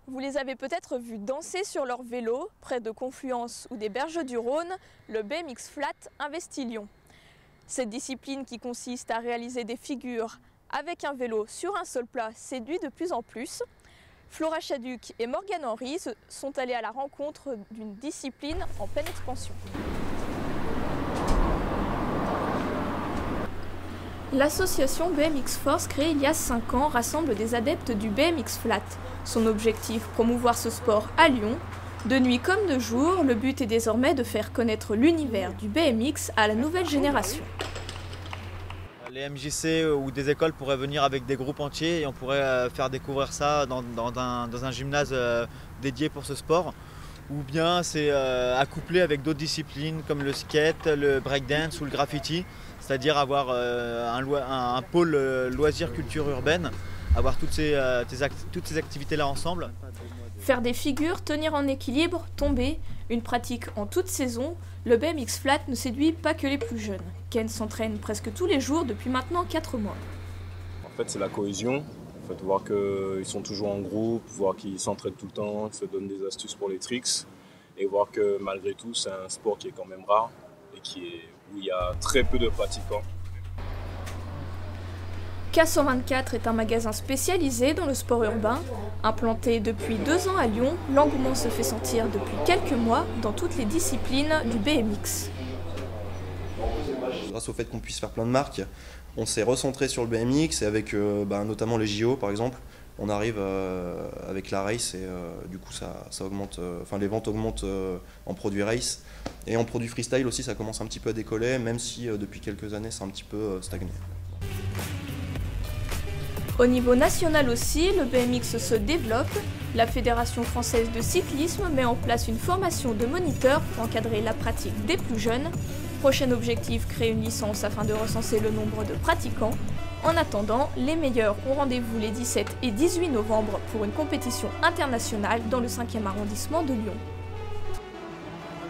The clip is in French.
Vous les avez peut-être vus danser sur leur vélo près de Confluence ou des berges du Rhône, le BMX Flat investit Lyon. Cette discipline qui consiste à réaliser des figures avec un vélo sur un sol plat séduit de plus en plus. Flora Chaduc et Morgane Henry sont allés à la rencontre d'une discipline en pleine expansion. L'association BMX Force, créée il y a 5 ans, rassemble des adeptes du BMX Flat. Son objectif, promouvoir ce sport à Lyon. De nuit comme de jour, le but est désormais de faire connaître l'univers du BMX à la nouvelle génération. Les MJC ou des écoles pourraient venir avec des groupes entiers et on pourrait faire découvrir ça dans un gymnase dédié pour ce sport. Ou bien c'est accouplé avec d'autres disciplines comme le skate, le breakdance ou le graffiti. C'est-à-dire avoir un pôle loisirs culture urbaine, avoir toutes ces activités-là ensemble. Faire des figures, tenir en équilibre, tomber, une pratique en toute saison, le BMX Flat ne séduit pas que les plus jeunes. Ken s'entraîne presque tous les jours depuis maintenant 4 mois. En fait, c'est la cohésion. En fait, voir qu'ils sont toujours en groupe, voir qu'ils s'entraident tout le temps, qu'ils se donnent des astuces pour les tricks. Et voir que malgré tout, c'est un sport qui est quand même rare et où il y a très peu de pratiquants. K124 est un magasin spécialisé dans le sport urbain. Implanté depuis 2 ans à Lyon, l'engouement se fait sentir depuis quelques mois dans toutes les disciplines du BMX. Grâce au fait qu'on puisse faire plein de marques, on s'est recentré sur le BMX et avec notamment les JO par exemple, on arrive avec la race et du coup ça augmente, les ventes augmentent en produits race et en produits freestyle aussi ça commence un petit peu à décoller même si depuis quelques années c'est un petit peu stagné. Au niveau national aussi, le BMX se développe. La Fédération française de cyclisme met en place une formation de moniteurs pour encadrer la pratique des plus jeunes. Prochain objectif, créer une licence afin de recenser le nombre de pratiquants. En attendant, les meilleurs ont rendez-vous les 17 et 18 novembre pour une compétition internationale dans le 5e arrondissement de Lyon.